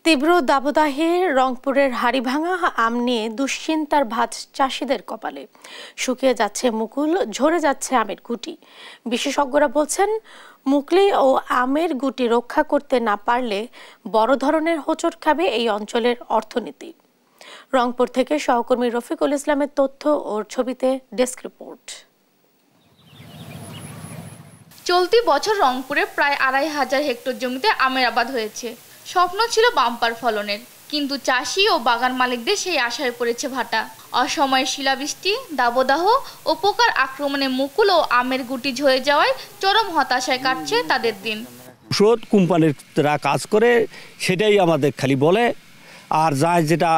তীব্র দাবদাহে রংপুরের হাড়িভাঙা আম নিয়ে দুশ্চিন্তার ভাঁজ চাষিদের কপালে। শুকিয়ে যাচ্ছে মুকুল, ঝরে যাচ্ছে আমের গুটি। বিশেষজ্ঞরা বলছেন, মুকুলি ও আমের গুটি রক্ষা করতে না পারলে বড় ধরনের হোঁচট খাবে এই অঞ্চলের অর্থনীতি। রংপুর থেকে সহকর্মী রফিকুল ইসলামের তথ্য ও ছবিতে ডেস্ক রিপোর্ট। চলতি বছর রংপুরে প্রায় ২৫০০ হেক্টর জমিতে আমের আবাদ হয়েছে। স্বপ্ন ছিল বাম্পার ফলনের, কিন্তু চাষি ও বাগান মালিকদের সেই আশায় পড়েছে ভাটা। অসময়ে শিলাবৃষ্টি, দাবদাহ ও পোকার আক্রমণে মুকুল ও আমের গুটি ঝরে যাওয়ায় চরম হতাশায় কাটছে তাদের দিন। ওষুধ কোম্পানিরা কাজ করে সেটাই আমাদের খালি বলে, আর যায় যেটা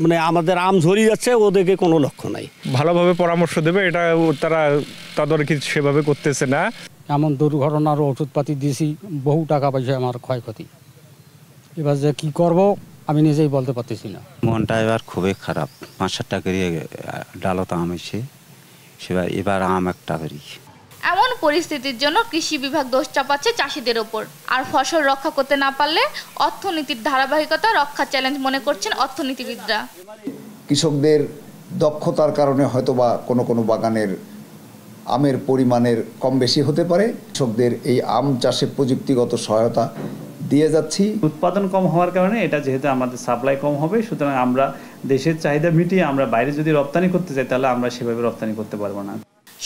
মানে আমাদের আম ঝরিয়ে যাচ্ছে ওদেরকে কোনো লক্ষ্য নাই। ভালোভাবে পরামর্শ দেবে এটা তারা তদারকি সেভাবে করতেছে না। এমন দুর্ঘটনার ওষুধপাতি দিয়েছি, বহু টাকা পয়সা আমার ক্ষয়ক্ষতি। এবার যে কি করব আমি নিজেই বলতে পারতেছি না। মনটা এবার খুবই খারাপ। ৫-৭টা করে ডালত আম এসে সেবার এবার আম একটা করি। এমন পরিস্থিতির জন্য কৃষি বিভাগ দোষ চাপাচ্ছে চাষিদের ওপর। আর ফসল রক্ষা করতে না পারলে অর্থনীতির ধারাবাহিকতা রক্ষা চ্যালেঞ্জ মনে করছেন অর্থনীতিবিদরা। কৃষকদের দক্ষতার কারণে হয়তোবা কোনো কোনো বাগানের আমের পরিমাণের কম বেশি হতে পারে। কৃষকদের এই আম চাষে প্রযুক্তিগত সহায়তা দিয়ে যাচ্ছি। উৎপাদন কম হওয়ার কারণে এটা যেহেতু আমাদের সাপ্লাই কম হবে, সুতরাং আমরা দেশের চাহিদা মিটিয়ে আমরা বাইরে যদি রপ্তানি করতে চাই তাহলে আমরা সেভাবে রপ্তানি করতে পারবো না।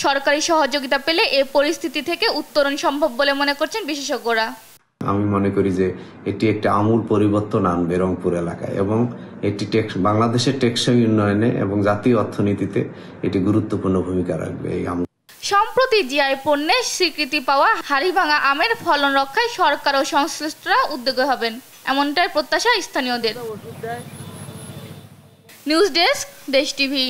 সরকারি সহযোগিতা পেলে এই পরিস্থিতি থেকে উত্তরণ সম্ভব বলে মনে করছেন বিশেষজ্ঞরা। আমি মনে করি যে এটি একটি আমূল পরিবর্তন আনবে রংপুর এলাকায় এবং এটি বাংলাদেশের টেকসই উন্নয়নে এবং জাতীয় অর্থনীতিতে এটি গুরুত্বপূর্ণ ভূমিকা রাখবে। এই আম সম্প্রতি জিআই পণ্যের স্বীকৃতি পাওয়া হাড়িভাঙা আমের ফলন রক্ষায় সরকার ও সংশ্লিষ্টরা উদ্যোগী হবেন, এমনটাই প্রত্যাশা স্থানীয়দের। নিউজ ডেস্ক, দেশ টিভি।